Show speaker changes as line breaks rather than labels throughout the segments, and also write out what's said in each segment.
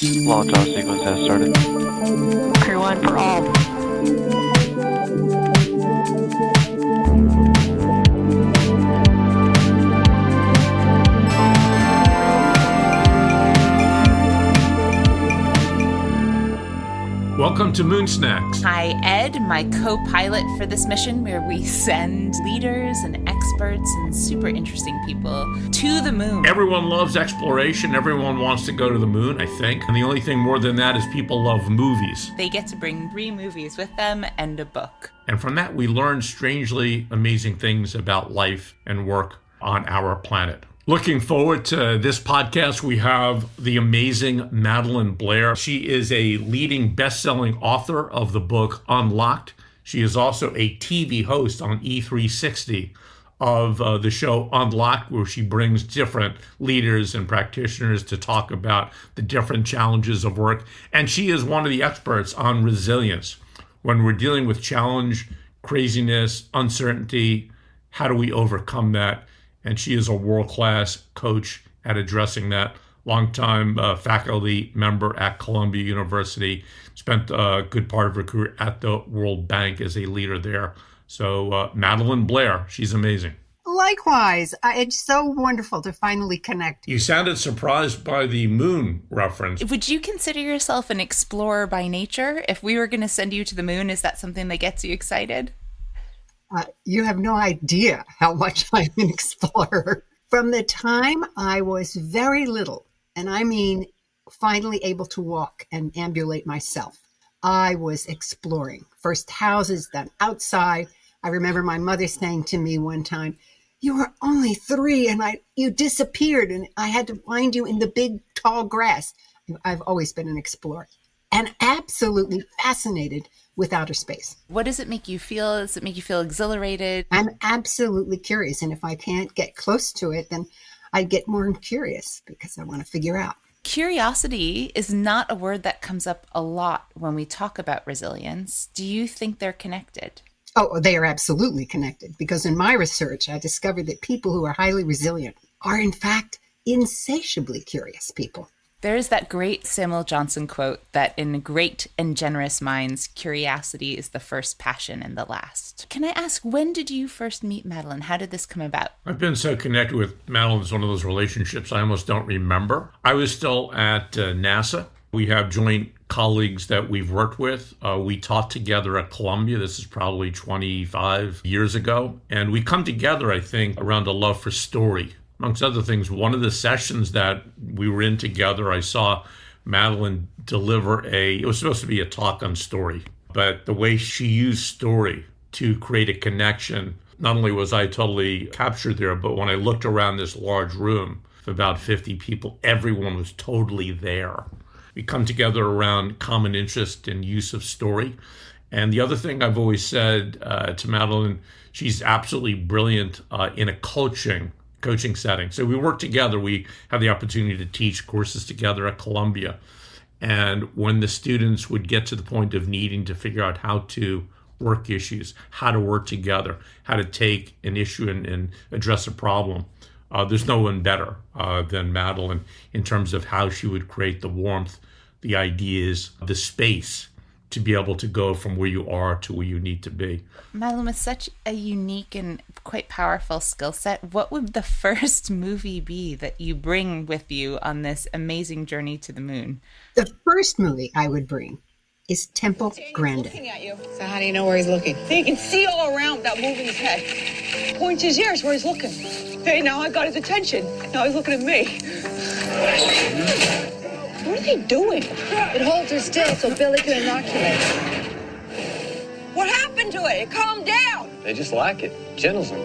Launch all sequence has started.
Crew one for all.
Welcome to Moon Snacks.
Hi, Ed, my co-pilot for this mission where we send leaders and experts and super interesting people to the moon.
Everyone loves exploration. Everyone wants to go to the moon, I think. And the only thing more than that is people love movies.
They get to bring 3 movies with them and a book.
And from that, we learn strangely amazing things about life and work on our planet. Looking forward to this podcast, we have the amazing Madelyn Blair. She is a leading best-selling author of the book Unlocked. She is also a TV host on E360 of the show Unlocked, where she brings different leaders and practitioners to talk about the different challenges of work. And she is one of the experts on resilience. When we're dealing with challenge, craziness, uncertainty, how do we overcome that? And she is a world-class coach at addressing that. Longtime faculty member at Columbia University, spent a good part of her career at the World Bank as a leader there. So Madelyn Blair, she's amazing.
Likewise, it's so wonderful to finally connect.
You sounded surprised by the moon reference.
Would you consider yourself an explorer by nature? If we were going to send you to the moon, is that something that gets you excited?
You have no idea how much I'm an explorer. From the time I was very little, and I mean finally able to walk and ambulate myself, I was exploring. First houses, then outside. I remember my mother saying to me one time, "You were only 3 and you disappeared and I had to find you in the big tall grass." I've always been an explorer and absolutely fascinated with outer space.
What does it make you feel? Does it make you feel exhilarated?
I'm absolutely curious. And if I can't get close to it, then I get more curious because I want to figure out.
Curiosity is not a word that comes up a lot when we talk about resilience. Do you think they're connected?
Oh, they are absolutely connected because in my research, I discovered that people who are highly resilient are in fact insatiably curious people.
There is that great Samuel Johnson quote that in great and generous minds, curiosity is the first passion and the last. Can I ask, when did you first meet Madelyn? How did this come about?
I've been so connected with Madelyn. It's one of those relationships I almost don't remember. I was still at NASA. We have joint colleagues that we've worked with. We taught together at Columbia. This is probably 25 years ago. And we come together, I think, around a love for story. Amongst other things, one of the sessions that we were in together, I saw Madelyn deliver it was supposed to be a talk on story, but the way she used story to create a connection, not only was I totally captured there, but when I looked around this large room of about 50 people, everyone was totally there. We come together around common interest and use of story. And the other thing I've always said to Madelyn, she's absolutely brilliant in a coaching setting. So we work together. We have the opportunity to teach courses together at Columbia. And when the students would get to the point of needing to figure out how to work issues, how to work together, how to take an issue and address a problem, there's no one better than Madelyn in terms of how she would create the warmth, the ideas, the space to be able to go from where you are to where you need to be.
Madelyn, with such a unique and quite powerful skill set, what would the first movie be that you bring with you on this amazing journey to the moon?
The first movie I would bring is Temple Grandin.
Looking at you. So how do you know where he's looking? So you can see all around without moving his head. Points his ears where he's looking. Hey, now I got his attention. Now he's looking at me. What are they doing?
It holds her still so Billy can inoculate.
What happened to it? It calmed down.
They just like it. Gentles them.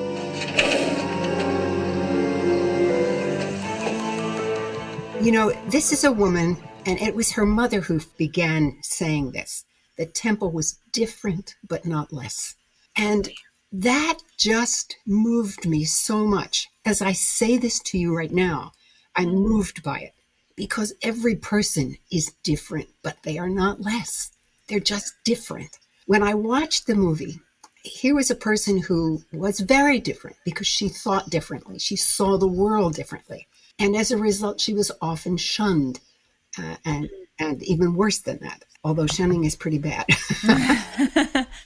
You know, this is a woman, and it was her mother who began saying this, that Temple was different but not less. And that just moved me so much. As I say this to you right now, I'm moved by it. Because every person is different, but they are not less. They're just different. When I watched the movie, here was a person who was very different because she thought differently. She saw the world differently. And as a result, she was often shunned and and even worse than that, although shunning is pretty bad.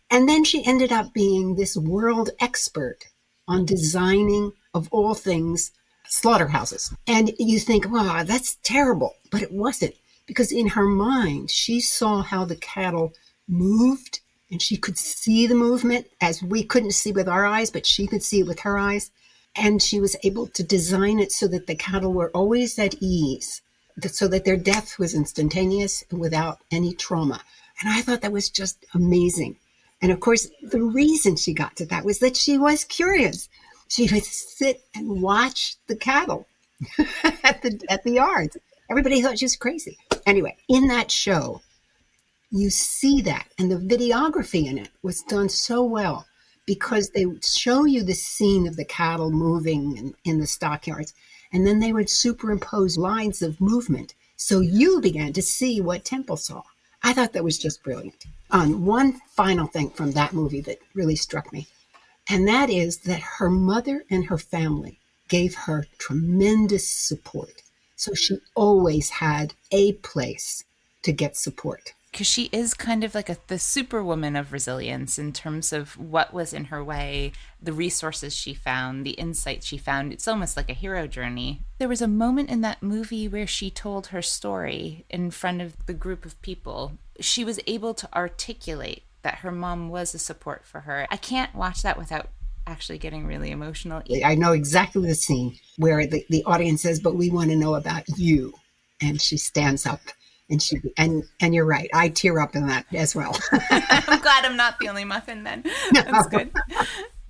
And then she ended up being this world expert on designing, of all things, slaughterhouses. And you think, wow, that's terrible. But it wasn't, because in her mind, she saw how the cattle moved, and she could see the movement as we couldn't see with our eyes, but she could see it with her eyes. And she was able to design it so that the cattle were always at ease, so that their death was instantaneous and without any trauma. And I thought that was just amazing. And of course, the reason she got to that was that she was curious. She would sit and watch the cattle at the yards. Everybody thought she was crazy. Anyway, in that show, you see that. And the videography in it was done so well, because they would show you the scene of the cattle moving in the stockyards. And then they would superimpose lines of movement. So you began to see what Temple saw. I thought that was just brilliant. One final thing from that movie that really struck me, and that is that her mother and her family gave her tremendous support. So she always had a place to get support.
Because she is kind of like the superwoman of resilience in terms of what was in her way, the resources she found, the insights she found. It's almost like a hero journey. There was a moment in that movie where she told her story in front of the group of people. She was able to articulate that her mom was a support for her. I can't watch that without actually getting really emotional.
I know exactly the scene where the audience says, but we want to know about you. And she stands up. And you're right. I tear up in that as well.
I'm glad I'm not the only muffin then. That's good.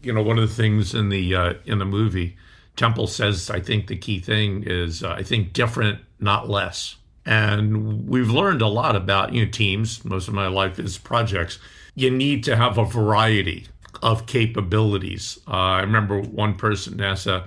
One of the things in the movie, Temple says, I think the key thing is, I think different, not less. And we've learned a lot about teams. Most of my life is projects. You need to have a variety of capabilities. I remember one person at NASA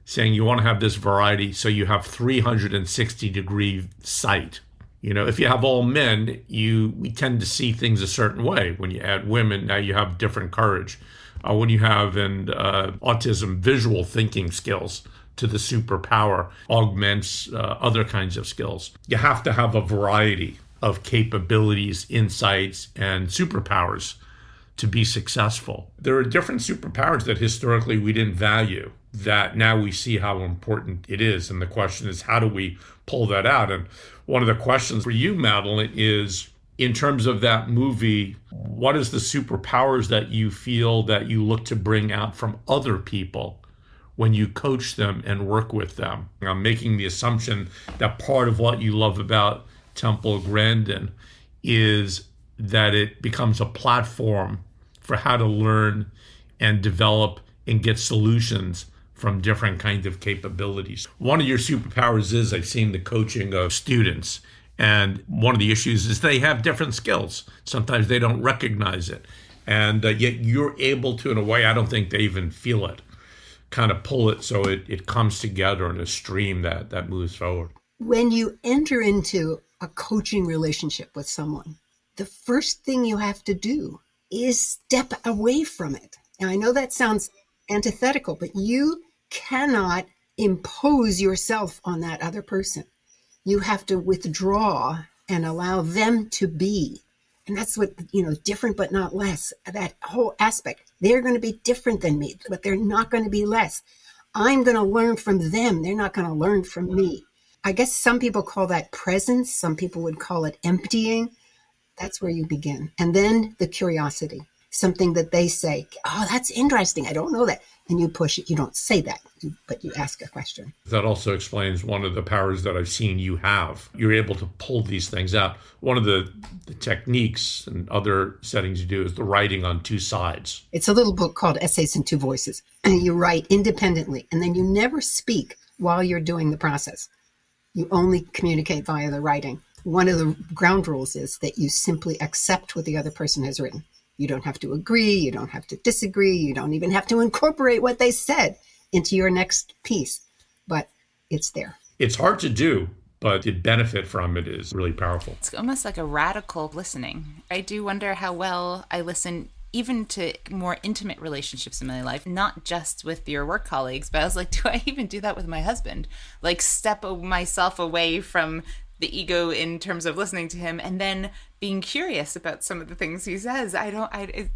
saying you want to have this variety so you have 360-degree sight. If you have all men, we tend to see things a certain way. When you add women, now you have different courage. When you have autism, visual thinking skills to the superpower augments other kinds of skills. You have to have a variety of capabilities, insights, and superpowers to be successful. There are different superpowers that historically we didn't value, that now we see how important it is. And the question is, how do we pull that out? And one of the questions for you, Madelyn, is in terms of that movie, what is the superpowers that you feel that you look to bring out from other people when you coach them and work with them? I'm making the assumption that part of what you love about Temple Grandin is that it becomes a platform for how to learn and develop and get solutions from different kinds of capabilities. One of your superpowers is, I've seen the coaching of students, and one of the issues is they have different skills. Sometimes they don't recognize it, and yet you're able to, in a way I don't think they even feel it, kind of pull it so it comes together in a stream that moves forward.
When you enter into a coaching relationship with someone, the first thing you have to do is step away from it. And I know that sounds antithetical, but you cannot impose yourself on that other person. You have to withdraw and allow them to be. And that's what, different but not less, that whole aspect. They're going to be different than me, but they're not going to be less. I'm going to learn from them. They're not going to learn from me. I guess some people call that presence. Some people would call it emptying. That's where you begin. And then the curiosity, something that they say, oh, that's interesting. I don't know that. And you push it. You don't say that, but you ask a question.
That also explains one of the powers that I've seen you have. You're able to pull these things out. One of the techniques and other settings you do is the writing on two sides.
It's a little book called Essays in Two Voices. And you write independently, and then you never speak while you're doing the process. You only communicate via the writing. One of the ground rules is that you simply accept what the other person has written. You don't have to agree. You don't have to disagree. You don't even have to incorporate what they said into your next piece, but it's there.
It's hard to do, but the benefit from it is really powerful.
It's almost like a radical listening. I do wonder how well I listen even to more intimate relationships in my life, not just with your work colleagues, but I was like, do I even do that with my husband? Like step myself away from the ego in terms of listening to him, and then being curious about some of the things he says.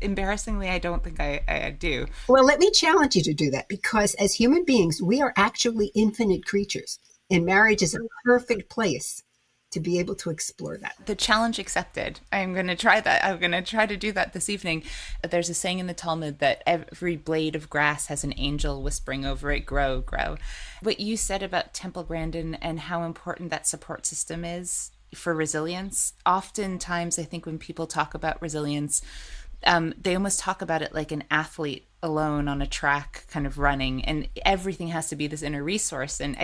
Embarrassingly, I don't think I do.
Well, let me challenge you to do that, because as human beings, we are actually infinite creatures, and marriage is a perfect place to be able to explore that.
The challenge accepted. I'm going to try that. I'm going to try to do that this evening. There's a saying in the Talmud that every blade of grass has an angel whispering over it, grow, grow. What you said about Temple Grandin and how important that support system is for resilience. Oftentimes, I think when people talk about resilience, they almost talk about it like an athlete alone on a track kind of running, and everything has to be this inner resource. And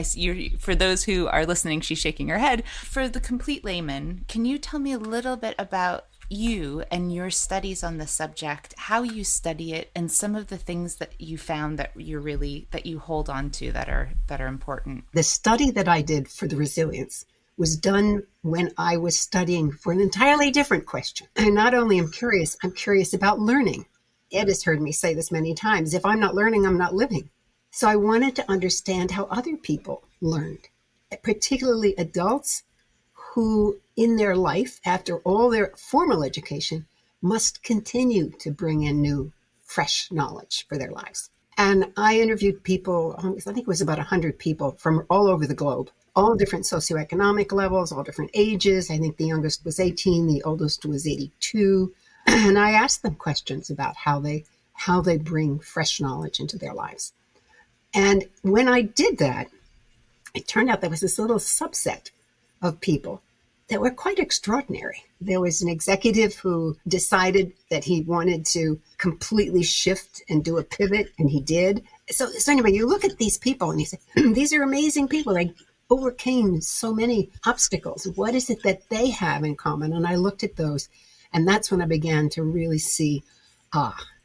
for those who are listening, she's shaking her head. For the complete layman, can you tell me a little bit about you and your studies on the subject, how you study it, and some of the things that you found that you hold on to that are important?
The study that I did for the resilience was done when I was studying for an entirely different question. And not only I'm curious about learning. Ed has heard me say this many times: if I'm not learning, I'm not living. So I wanted to understand how other people learned, particularly adults who in their life, after all their formal education, must continue to bring in new, fresh knowledge for their lives. And I interviewed people, I think it was about 100 people from all over the globe, all different socioeconomic levels, all different ages. I think the youngest was 18, the oldest was 82. And I asked them questions about how they bring fresh knowledge into their lives. And when I did that, it turned out there was this little subset of people that were quite extraordinary. There was an executive who decided that he wanted to completely shift and do a pivot, and he did. So anyway, you look at these people and you say, these are amazing people. They overcame so many obstacles. What is it that they have in common? And I looked at those. And that's when I began to really see,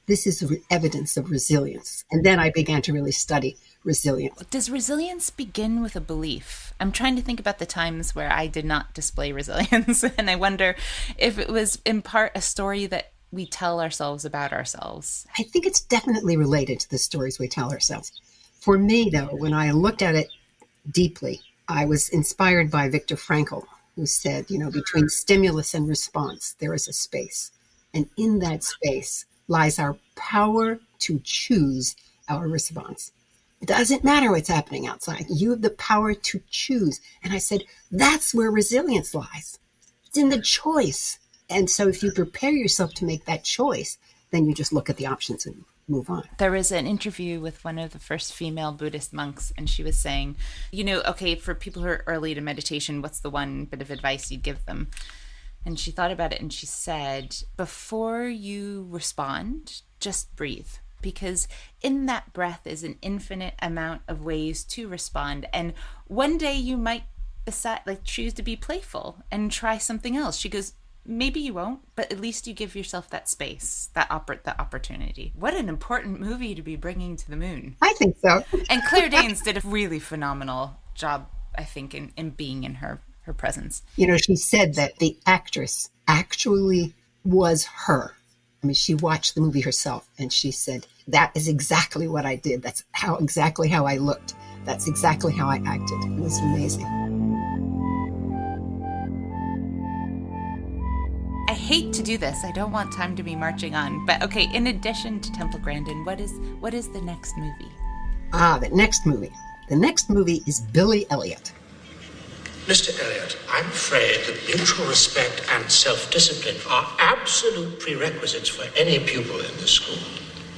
this is evidence of resilience. And then I began to really study resilience.
Does resilience begin with a belief? I'm trying to think about the times where I did not display resilience. And I wonder if it was in part a story that we tell ourselves about ourselves.
I think it's definitely related to the stories we tell ourselves. For me, though, when I looked at it deeply, I was inspired by Viktor Frankl, who said, between stimulus and response, there is a space. And in that space lies our power to choose our response. It doesn't matter what's happening outside. You have the power to choose. And I said, that's where resilience lies. It's in the choice. And so if you prepare yourself to make that choice, then you just look at the options and move on.
There was an interview with one of the first female Buddhist monks, and she was saying, okay, for people who are early to meditation, what's the one bit of advice you'd give them? And she thought about it and she said, before you respond, just breathe. Because in that breath is an infinite amount of ways to respond. And one day you might choose to be playful and try something else. She goes, maybe you won't, but at least you give yourself that space, that opportunity. What an important movie to be bringing to the moon.
I think so.
And Claire Danes did a really phenomenal job, I think, in being in her presence.
She said that the actress actually was her. I mean, she watched the movie herself and she said, that is exactly what I did. That's exactly how I looked. That's exactly how I acted. It was amazing.
I hate to do this. I don't want time to be marching on. But okay, in addition to Temple Grandin, what is the next movie?
The next movie. The next movie is Billy Elliot.
Mr. Elliot, I'm afraid that mutual respect and self-discipline are absolute prerequisites for any pupil in the school.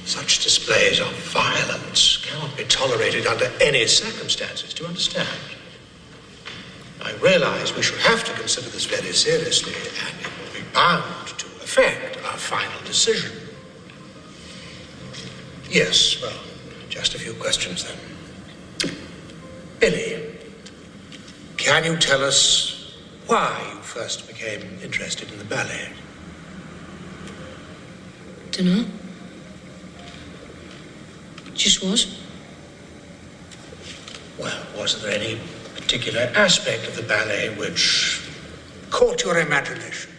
Such displays of violence cannot be tolerated under any circumstances. Do you understand? I realize we shall have to consider this very seriously, and it will be bound to affect our final decision. Yes, well, just a few questions then. Billy, can you tell us why you first became interested in the ballet?
Dunno. Just was.
Well, was there any particular aspect of the ballet which caught your imagination?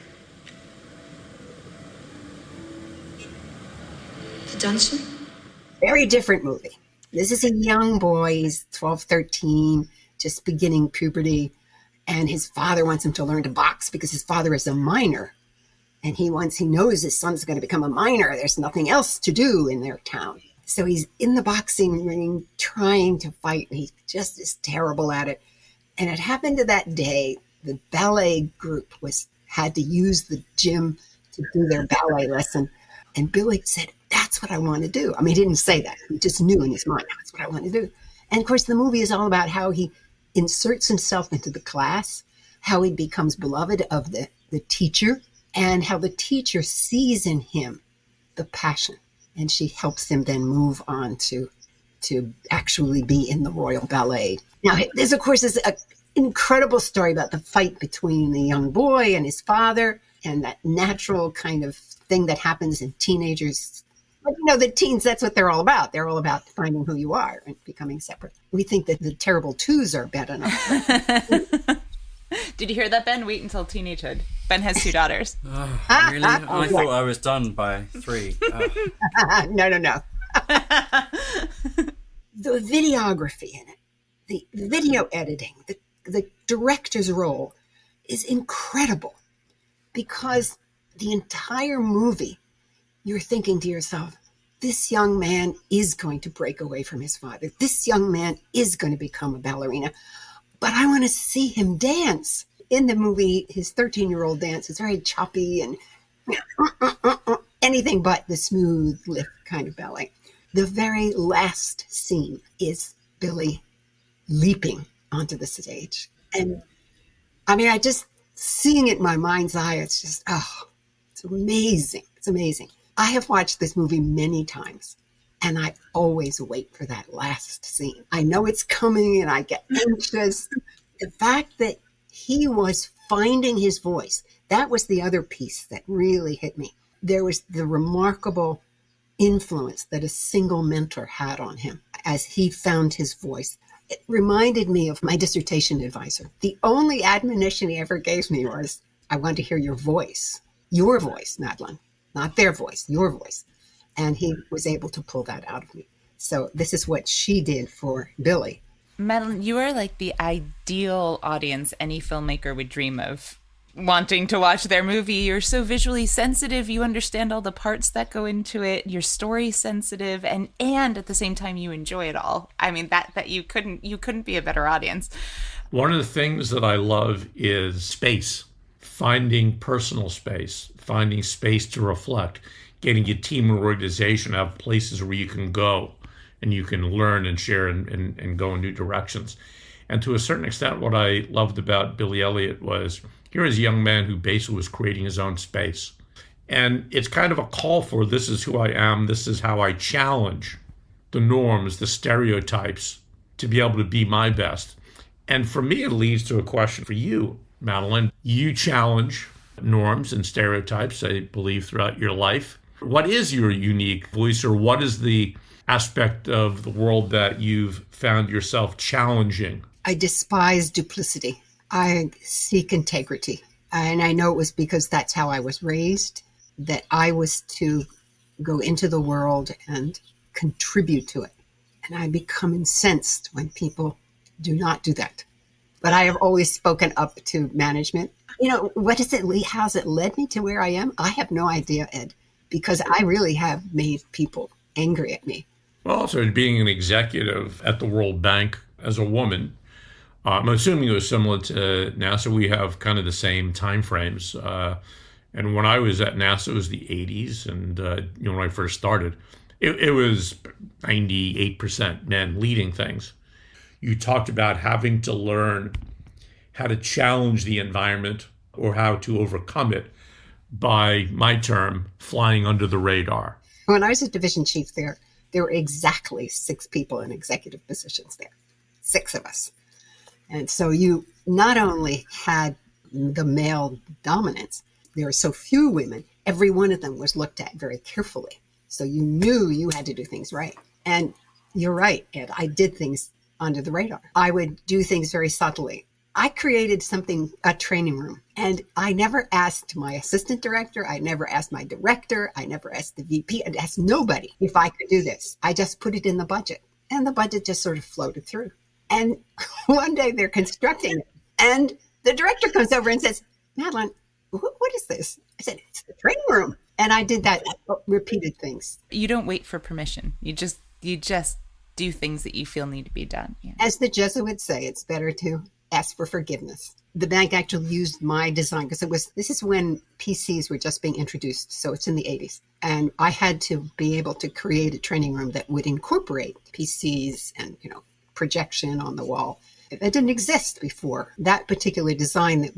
The dancing?
Very different movie. This is a young boy, he's 12, 13, just beginning puberty. And his father wants him to learn to box because his father is a miner. And he knows his son's going to become a miner. There's nothing else to do in their town. So he's in the boxing ring trying to fight. And he just is terrible at it. And it happened to that day, the ballet group had to use the gym to do their ballet lesson. And Billy said, that's what I want to do. I mean, he didn't say that. He just knew in his mind, that's what I want to do. And of course, the movie is all about how he inserts himself into the class, how he becomes beloved of the teacher, and how the teacher sees in him the passion. And she helps him then move on to actually be in the Royal Ballet. Now, this, of course, is an incredible story about the fight between the young boy and his father, and that natural kind of thing that happens in teenagers. But, the teens, that's what they're all about. They're all about finding who you are and becoming separate. We think that the terrible twos are bad enough.
Did you hear that, Ben? Wait until teenagehood. Ben has 2 daughters.
Really? I thought I was done by 3.
No. The videography in it, the video editing, the director's role is incredible, because the entire movie, you're thinking to yourself, this young man is going to break away from his father. This young man is going to become a ballerina. But I want to see him dance. In the movie, his 13-year-old dance is very choppy and anything but the smooth lift kind of ballet. The very last scene is Billy leaping onto the stage. And I mean, I just seeing it in my mind's eye, it's just, it's amazing. It's amazing. I have watched this movie many times, and I always wait for that last scene. I know it's coming and I get anxious. The fact that he was finding his voice, that was the other piece that really hit me. There was the remarkable influence that a single mentor had on him as he found his voice. It reminded me of my dissertation advisor. The only admonition he ever gave me was, I want to hear your voice, Madelyn, not their voice, your voice. And he was able to pull that out of me. So this is what she did for Billy.
Madelyn, you are like the ideal audience any filmmaker would dream of wanting to watch their movie. You're so visually sensitive. You understand all the parts that go into it. You're story sensitive, and at the same time you enjoy it all. I mean, that you couldn't be a better audience.
One of the things that I love is space, finding personal space, finding space to reflect, getting a team or organization to have places where you can go and you can learn and share and go in new directions. And to a certain extent, what I loved about Billy Elliot was, here is a young man who basically was creating his own space. And it's kind of a call for, this is who I am, this is how I challenge the norms, the stereotypes, to be able to be my best. And for me, it leads to a question for you, Madelyn. You challenge norms and stereotypes, I believe, throughout your life. What is your unique voice, or what is the aspect of the world that you've found yourself challenging?
I despise duplicity. I seek integrity. And I know it was because that's how I was raised, that I was to go into the world and contribute to it. And I become incensed when people do not do that. But I have always spoken up to management. How's it led me to where I am? I have no idea, Ed, because I really have made people angry at me.
Well, also being an executive at the World Bank as a woman, I'm assuming it was similar to NASA. We have kind of the same time frames. And when I was at NASA, it was the 80s. And when I first started, it was 98% men leading things. You talked about having to learn how to challenge the environment or how to overcome it by, my term, flying under the radar.
When I was a division chief there were exactly 6 people in executive positions there, 6 of us. And so you not only had the male dominance, there were so few women, every one of them was looked at very carefully. So you knew you had to do things right. And you're right, Ed, I did things under the radar. I would do things very subtly. I created a training room, and I never asked my assistant director, I never asked my director, I never asked the VP, I asked nobody if I could do this. I just put it in the budget, and the budget just sort of floated through. And one day they're constructing it, and The director comes over and says, Madelyn, what is this? I said, it's the training room. And I did that, repeated things.
You don't wait for permission. You just do things that you feel need to be done. Yeah.
As the Jesuits say, it's better to ask for forgiveness. The bank actually used my design because this is when PCs were just being introduced. So it's in the 80s. And I had to be able to create a training room that would incorporate PCs and, projection on the wall. It didn't exist before. That particular design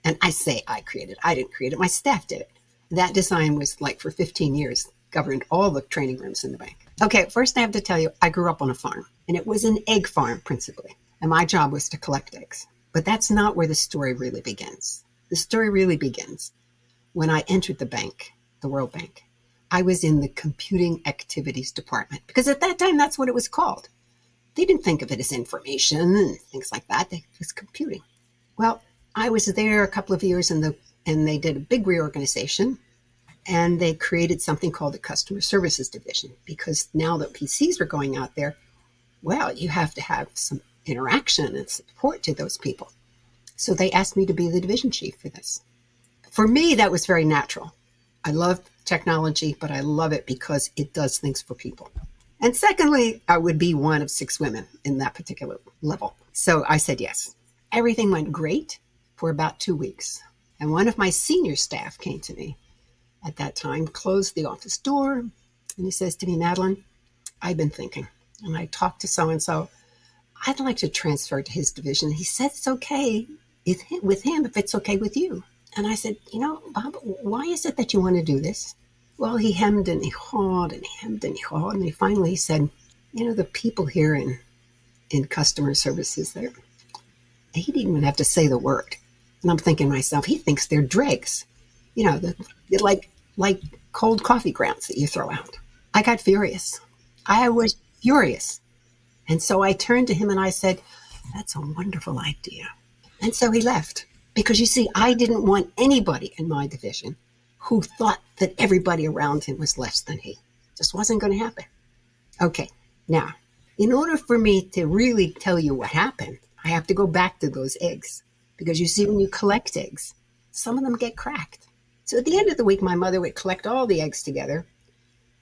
and I say I created, I didn't create it, my staff did it. That design was like for 15 years, governed all the training rooms in the bank. Okay, first I have to tell you, I grew up on a farm, and it was an egg farm principally. And my job was to collect eggs. But that's not where the story really begins. The story really begins when I entered the bank, the World Bank. I was in the computing activities department, because at that time, that's what it was called. They didn't think of it as information and things like that. It was computing. Well, I was there a couple of years, and they did a big reorganization, and they created something called the Customer Services Division, because now that PCs were going out there, well, you have to have some interaction and support to those people. So they asked me to be the division chief for this. For me, that was very natural. I love technology, but I love it because it does things for people. And secondly, I would be one of 6 women in that particular level. So I said yes. Everything went great for about 2 weeks. And one of my senior staff came to me at that time, closed the office door, and he says to me, Madelyn, I've been thinking, and I talked to so-and-so, I'd like to transfer to his division. He said it's okay with him if it's okay with you. And I said, Bob, why is it that you want to do this? Well, he hemmed and he hawed and he hemmed and he hawed. And he finally said, the people here in customer services, they didn't even have to say the word. And I'm thinking to myself, he thinks they're dregs. They're like cold coffee grounds that you throw out. I got furious. I was furious. And so I turned to him and I said, that's a wonderful idea. And so he left. Because you see, I didn't want anybody in my division who thought that everybody around him was less than he. Just wasn't going to happen. Okay, now, in order for me to really tell you what happened, I have to go back to those eggs. Because you see, when you collect eggs, some of them get cracked. So at the end of the week, my mother would collect all the eggs together,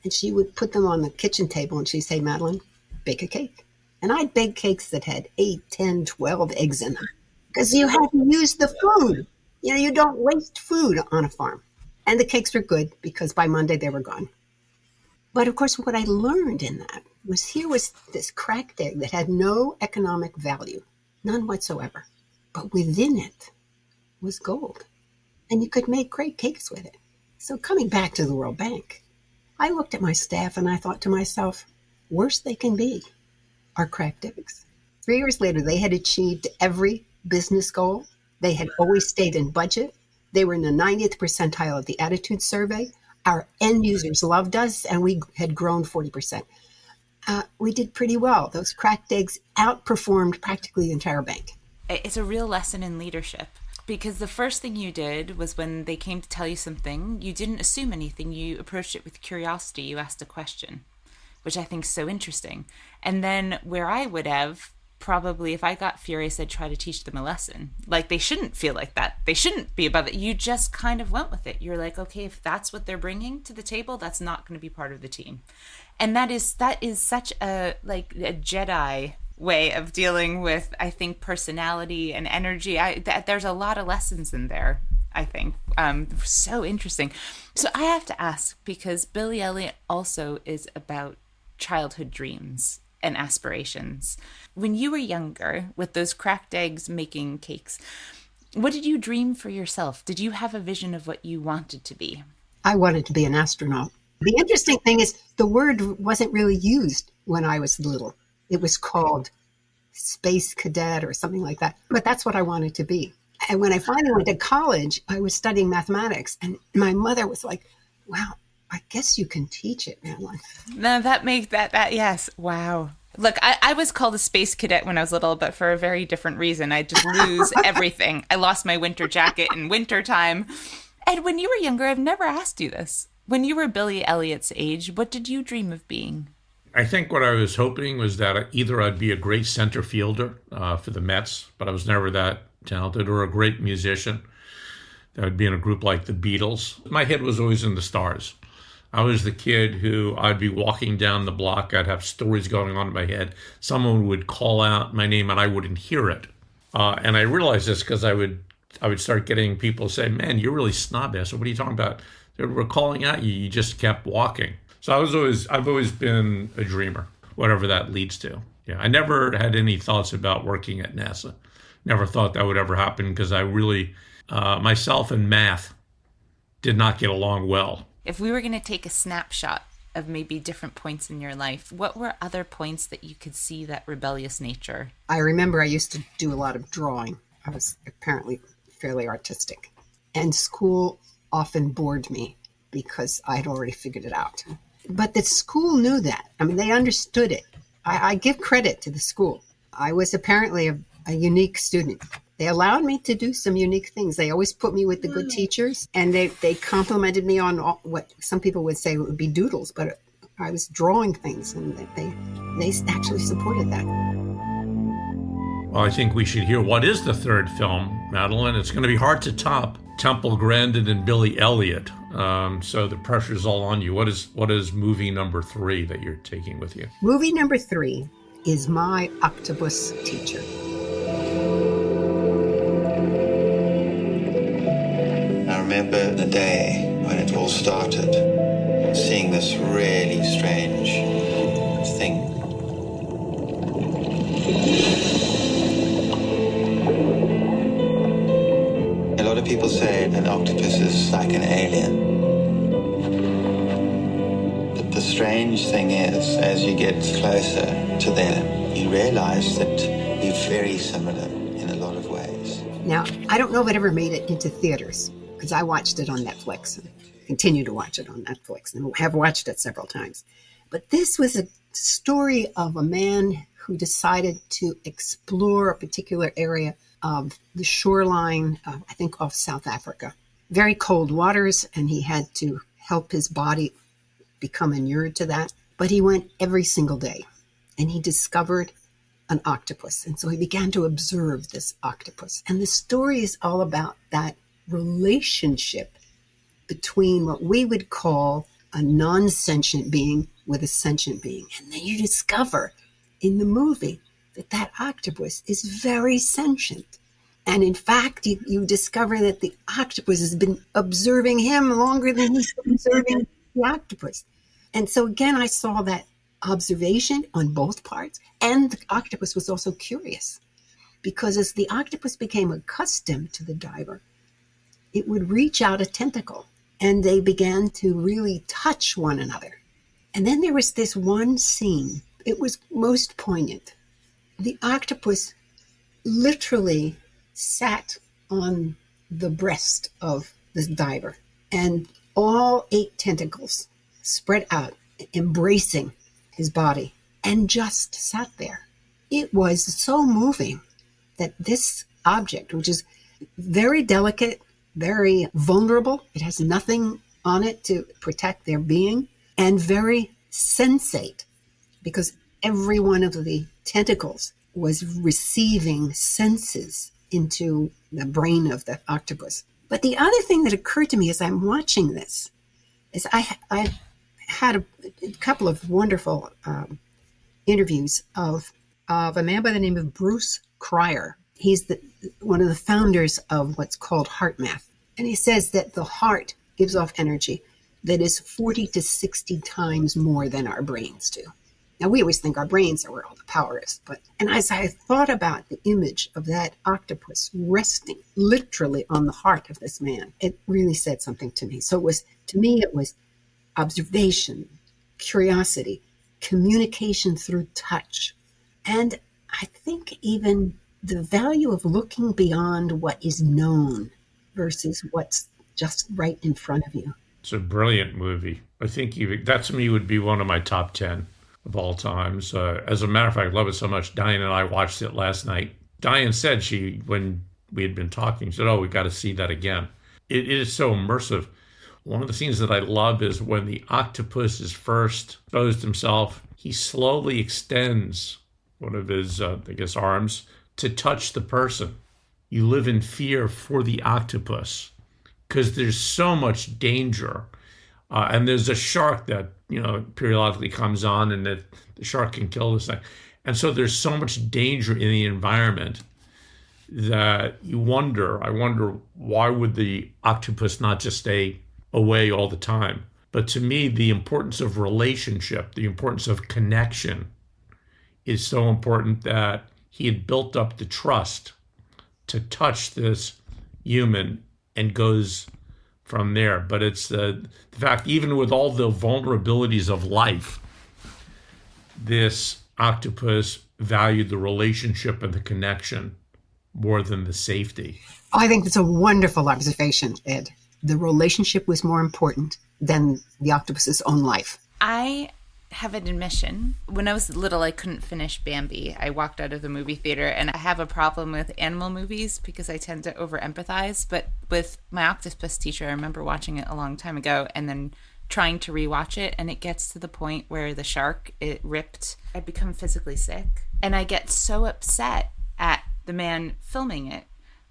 and she would put them on the kitchen table, and she'd say, Madelyn, bake a cake. And I'd bake cakes that had 8, 10, 12 eggs in them. Because you have to use the food. You don't waste food on a farm. And the cakes were good because by Monday they were gone. But of course, what I learned in that was here was this cracked egg that had no economic value, none whatsoever. But within it was gold. And you could make great cakes with it. So coming back to the World Bank, I looked at my staff and I thought to myself, worst they can be are cracked eggs. 3 years later, they had achieved every business goal. They had always stayed in budget. They were in the 90th percentile of the attitude survey. Our end users loved us, and we had grown 40%. We did pretty well. Those cracked eggs outperformed practically the entire bank.
It's a real lesson in leadership, because the first thing you did was when they came to tell you something, you didn't assume anything. You approached it with curiosity. You asked a question, which I think is so interesting. And then where I would have, probably if I got furious, I'd try to teach them a lesson. Like, they shouldn't feel like that. They shouldn't be above it. You just kind of went with it. You're like, okay, if that's what they're bringing to the table, that's not going to be part of the team. And that is such a Jedi way of dealing with, I think, personality and energy. There's a lot of lessons in there, I think. So interesting. So I have to ask, because Billy Elliot also is about childhood dreams and aspirations. When you were younger, with those cracked eggs making cakes, what did you dream for yourself? Did you have a vision of what you wanted to be?
I wanted to be an astronaut. The interesting thing is the word wasn't really used when I was little. It was called space cadet or something like that. But that's what I wanted to be. And when I finally went to college, I was studying mathematics. And my mother was like, wow, I guess you can teach it, Madelyn.
No, that makes that yes. Wow. Look, I was called a space cadet when I was little, but for a very different reason. I just lose everything. I lost my winter jacket in wintertime. And when you were younger, I've never asked you this. When you were Billy Elliot's age, what did you dream of being?
I think what I was hoping was that either I'd be a great center fielder for the Mets, but I was never that talented or a great musician that would be in a group like the Beatles. My head was always in the stars. I was the kid who I'd be walking down the block. I'd have stories going on in my head. Someone would call out my name and I wouldn't hear it. And I realized this because I would start getting people say, "Man, you're really snobby." I said, "What are you talking about?" They were calling out you. You just kept walking. So I've always been a dreamer, whatever that leads to. Yeah, I never had any thoughts about working at NASA. Never thought that would ever happen because I really, myself and math did not get along well.
If we were going to take a snapshot of maybe different points in your life, what were other points that you could see that rebellious nature?
I remember I used to do a lot of drawing. I was apparently fairly artistic. And school often bored me because I had already figured it out. But the school knew that. I mean, they understood it. I give credit to the school. I was apparently a unique student. They allowed me to do some unique things. They always put me with the good teachers, and they complimented me on what some people would say would be doodles, but I was drawing things, and they actually supported that.
Well, I think we should hear what is the third film, Madelyn. It's going to be hard to top Temple Grandin and Billy Elliot. So the pressure's all on you. What is movie number 3 that you're taking with you?
Movie number 3 is My Octopus Teacher.
I remember the day when it all started, seeing this really strange thing. A lot of people say an octopus is like an alien. But the strange thing is, as you get closer to them, you realize that you're very similar in a lot of ways.
Now, I don't know if it ever made it into theaters, because I watched it on Netflix and continue to watch it on Netflix and have watched it several times. But this was a story of a man who decided to explore a particular area of the shoreline, I think, off South Africa. Very cold waters, and he had to help his body become inured to that. But he went every single day, and he discovered an octopus. And so he began to observe this octopus. And the story is all about that relationship between what we would call a non-sentient being with a sentient being. And then you discover in the movie that octopus is very sentient. And in fact, you discover that the octopus has been observing him longer than he's been observing the octopus. And so again, I saw that observation on both parts. And the octopus was also curious, because as the octopus became accustomed to the diver, it would reach out a tentacle, and they began to really touch one another. And then there was this one scene. It was most poignant. The octopus literally sat on the breast of the diver, and all 8 tentacles spread out, embracing his body, and just sat there. It was so moving that this object, which is very delicate, very vulnerable, it has nothing on it to protect their being, and very sensate, because every one of the tentacles was receiving senses into the brain of the octopus. But the other thing that occurred to me as I'm watching this is I had a couple of wonderful interviews of a man by the name of Bruce Cryer. He's one of the founders of what's called heart math. And he says that the heart gives off energy that is 40 to 60 times more than our brains do. Now, we always think our brains are where all the power is. And as I thought about the image of that octopus resting literally on the heart of this man, it really said something to me. So it was observation, curiosity, communication through touch. And I think even the value of looking beyond what is known versus what's just right in front of you.
It's a brilliant movie. I think that to me would be one of my top 10 of all times. As a matter of fact, I love it so much. Diane and I watched it last night. Diane said when we had been talking, she said, "Oh, we got to see that again." It is so immersive. One of the scenes that I love is when the octopus is first exposed himself, he slowly extends one of his, arms to touch the person. you live in fear for the octopus because there's so much danger. And there's a shark that, periodically comes on, and that the shark can kill this thing. And so there's so much danger in the environment that I wonder why would the octopus not just stay away all the time? But to me, the importance of relationship, the importance of connection is so important that he had built up the trust to touch this human and goes from there. But it's the fact, even with all the vulnerabilities of life, this octopus valued the relationship and the connection more than the safety.
I think that's a wonderful observation, Ed. The relationship was more important than the octopus's own life.
I have an admission. When I was little, I couldn't finish Bambi. I walked out of the movie theater, and I have a problem with animal movies because I tend to over-empathize. But with my octopus teacher, I remember watching it a long time ago and then trying to rewatch it, and it gets to the point where the shark, it ripped. I become physically sick, and I get so upset at the man filming it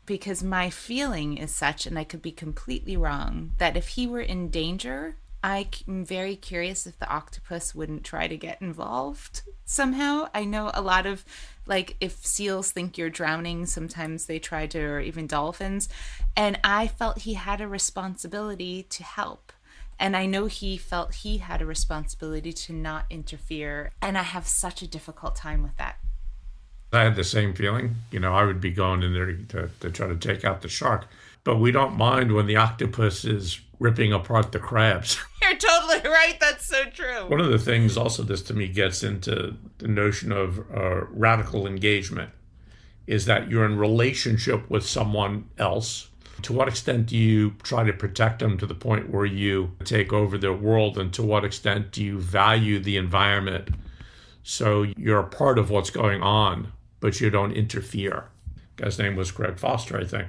because my feeling is such, and I could be completely wrong, that if he were in danger, I'm very curious if the octopus wouldn't try to get involved somehow. I know a lot of, if seals think you're drowning, sometimes they try to, or even dolphins. And I felt he had a responsibility to help. And I know he felt he had a responsibility to not interfere. And I have such a difficult time with that.
I had the same feeling. I would be going in there to try to take out the shark. But we don't mind when the octopus is ripping apart the crabs.
You're totally right. That's so true.
One of the things also this to me gets into the notion of radical engagement is that you're in relationship with someone else. To what extent do you try to protect them to the point where you take over their world? And to what extent do you value the environment so you're a part of what's going on, but you don't interfere? The guy's name was Greg Foster, I think.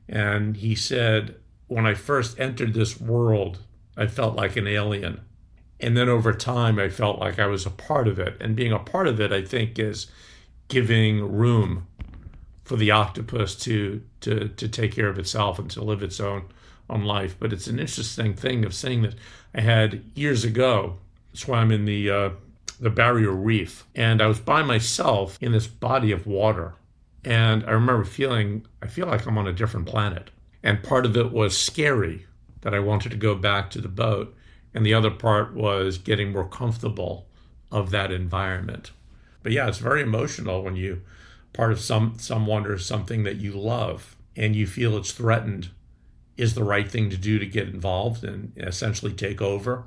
And he said, when I first entered this world, I felt like an alien. And then over time, I felt like I was a part of it. And being a part of it, I think, is giving room for the octopus to take care of itself and to live its own life. But it's an interesting thing of saying that I had years ago swam in the barrier reef, and I was by myself in this body of water. And I remember I feel like I'm on a different planet. And part of it was scary, that I wanted to go back to the boat. And the other part was getting more comfortable of that environment. But yeah, it's very emotional when you part of someone or something that you love and you feel it's threatened. Is the right thing to do to get involved and essentially take over?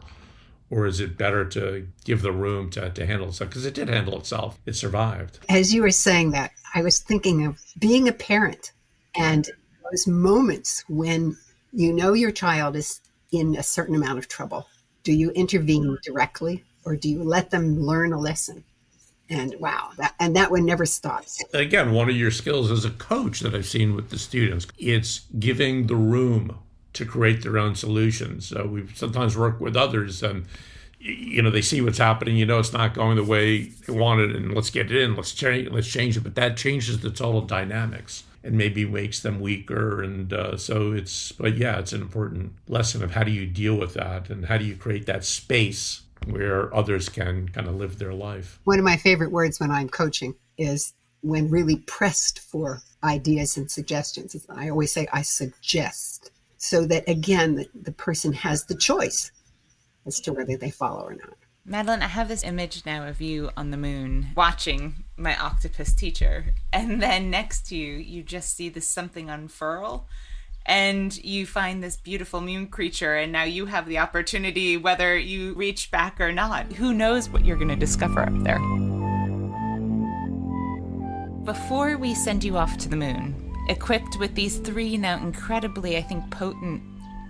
Or is it better to give the room to handle itself? Because it did handle itself. It survived.
As you were saying that, I was thinking of being a parent and those moments when your child is in a certain amount of trouble. Do you intervene directly or do you let them learn a lesson? And wow, that one never stops.
Again, one of your skills as a coach that I've seen with the students, it's giving the room to create their own solutions. So we sometimes work with others and, they see what's happening, it's not going the way they want it, and let's get it in, let's change it. But that changes the total dynamics and maybe makes them weaker. And it's an important lesson of how do you deal with that and how do you create that space where others can kind of live their life.
One of my favorite words when I'm coaching is when really pressed for ideas and suggestions. I always say, I suggest, so that, again, the person has the choice as to whether they follow or not.
Madelyn, I have this image now of you on the moon watching my octopus teacher. And then next to you, you just see this something unfurl. And you find this beautiful moon creature. And now you have the opportunity, whether you reach back or not. Who knows what you're going to discover up there. Before we send you off to the moon, equipped with these 3 now incredibly, I think, potent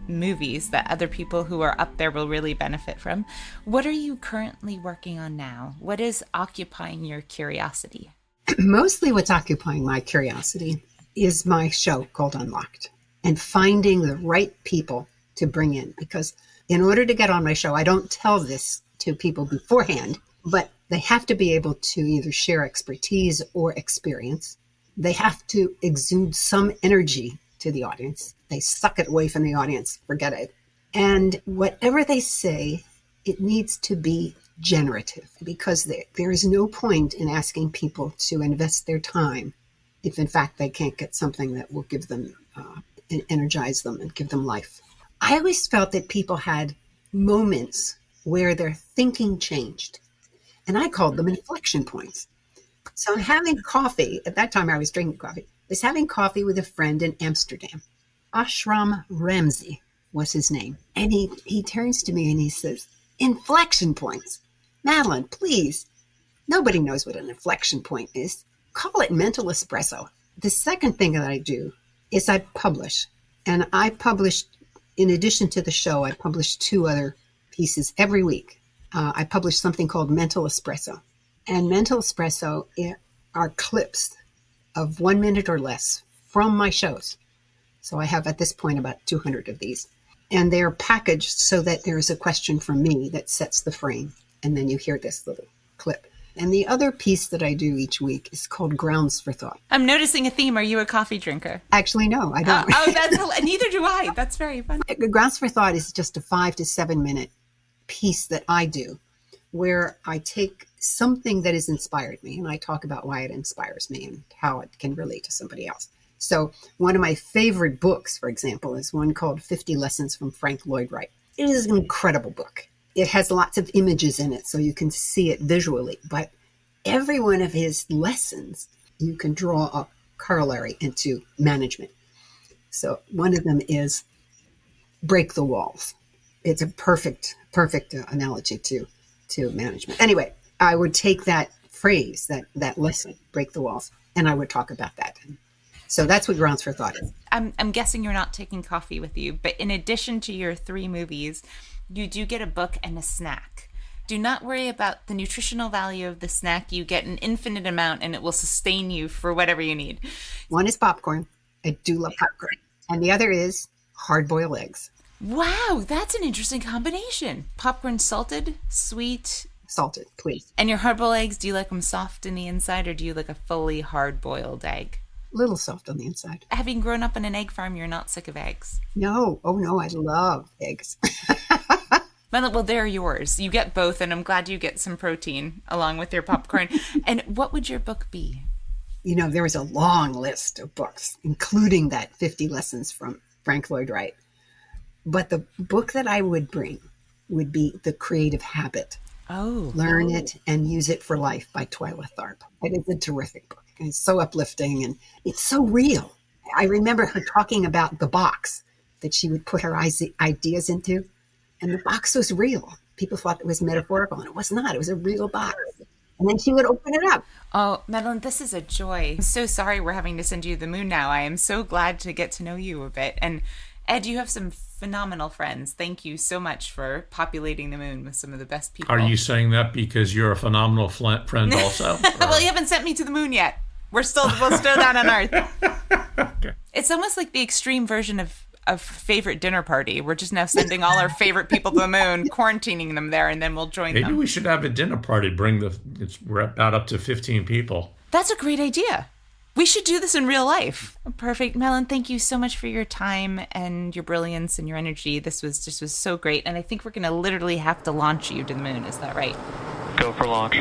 movies that other people who are up there will really benefit from, what are you currently working on now? What is occupying your curiosity?
Mostly what's occupying my curiosity is my show called Unlocked and finding the right people to bring in. Because in order to get on my show, I don't tell this to people beforehand, but they have to be able to either share expertise or experience. They have to exude some energy to the audience. They suck it away from the audience. Forget it. And whatever they say, it needs to be generative, because there is no point in asking people to invest their time if, in fact, they can't get something that will give them, energize them and give them life. I always felt that people had moments where their thinking changed, and I called them inflection points. So I'm having coffee. At that time, I was drinking coffee. I was having coffee with a friend in Amsterdam. Ashram Ramsey was his name. And he turns to me and he says, inflection points. Madelyn, please. Nobody knows what an inflection point is. Call it mental espresso. The second thing that I do is I publish. And I published, in addition to the show, I publish 2 other pieces every week. I publish something called Mental Espresso. And Mental Espresso are clips of 1 minute or less from my shows. So I have at this point about 200 of these. And they're packaged so that there is a question from me that sets the frame. And then you hear this little clip. And the other piece that I do each week is called Grounds for Thought.
I'm noticing a theme. Are you a coffee drinker?
Actually, no, I don't.
Neither do I. That's very fun.
Grounds for Thought is just a 5 to 7 minute piece that I do, where I take something that has inspired me and I talk about why it inspires me and how it can relate to somebody else. So one of my favorite books, for example, is one called 50 Lessons from Frank Lloyd Wright. It is an incredible book. It has lots of images in it so you can see it visually, but every one of his lessons, you can draw a corollary into management. So one of them is break the walls. It's a perfect analogy to management. Anyway, I would take that phrase, that lesson, break the walls, and I would talk about that. So that's what Grounds for Thought is.
I'm guessing you're not taking coffee with you, but in addition to your 3 movies, you do get a book and a snack. Do not worry about the nutritional value of the snack. You get an infinite amount and it will sustain you for whatever you need.
One is popcorn. I do love popcorn. And the other is hard-boiled eggs.
Wow, that's an interesting combination. Popcorn salted, sweet.
Salted, please.
And your hard-boiled eggs, do you like them soft in the inside or do you like a fully hard-boiled egg?
A little soft on the inside.
Having grown up on an egg farm, you're not sick of eggs?
No. Oh, no, I love eggs.
Well, they're yours. You get both, and I'm glad you get some protein along with your popcorn. And what would your book be?
You know, there was a long list of books, including that 50 Lessons from Frank Lloyd Wright. But the book that I would bring would be The Creative Habit. Learn It and Use It for Life by Twyla Tharp. It is a terrific book. And it's so uplifting and it's so real. I remember her talking about the box that she would put her ideas into. And the box was real. People thought it was metaphorical, and it was not. It was a real box. And then she would open it up.
Oh, Madelyn, this is a joy. I'm so sorry we're having to send you to the moon now. I am so glad to get to know you a bit. And Ed, you have some phenomenal friends. Thank you so much for populating the moon with some of the best people.
Are you saying that because you're a phenomenal friend also?
Well, you haven't sent me to the moon yet. We're still down on Earth.
Okay.
It's almost like the extreme version of favorite dinner party. We're just now sending all our favorite people to the moon, quarantining them there, and then we'll join them.
Maybe we should have a dinner party. We're about up to 15 people.
That's a great idea. We should do this in real life. Perfect. Madelyn, thank you so much for your time and your brilliance and your energy. This was so great. And I think we're going to literally have to launch you to the moon. Is that right?
Go for launch.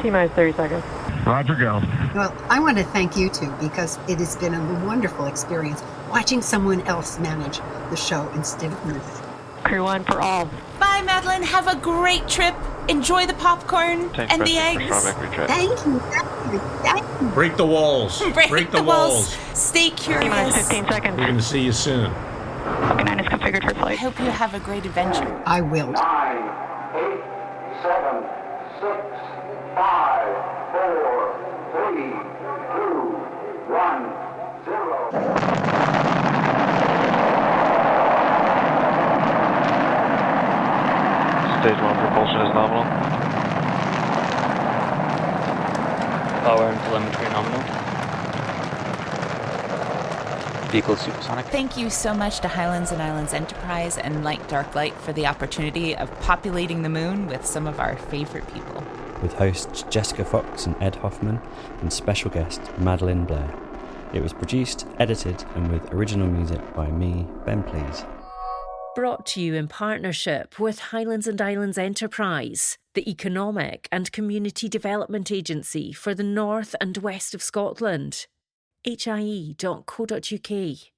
T-minus 30 seconds.
Roger, go.
Well, I want to thank you two because it has been a wonderful experience watching someone else manage the show instead of me.
Crew 1 for all.
Bye, Madelyn. Have a great trip. Enjoy the popcorn and the eggs.
Thank you.
Break the walls.
Break the walls. Stay curious.
T-minus 15 seconds.
We're going to see you soon.
Falcon 9 is configured for flight.
I hope you have a great adventure.
I will.
9, 8, 7, 6, 5, 4, 3, 2, 1, 0.
Stage 1 propulsion is nominal.
Power and telemetry nominal. Vehicle supersonic.
Thank you so much to Highlands and Islands Enterprise and Light Dark Light for the opportunity of populating the moon with some of our favorite people.
with hosts Jessica Fox and Ed Hoffman, and special guest Madelyn Blair. It was produced, edited, and with original music by me, Ben Please.
Brought to you in partnership with Highlands and Islands Enterprise, the Economic and Community Development Agency for the North and West of Scotland. hie.co.uk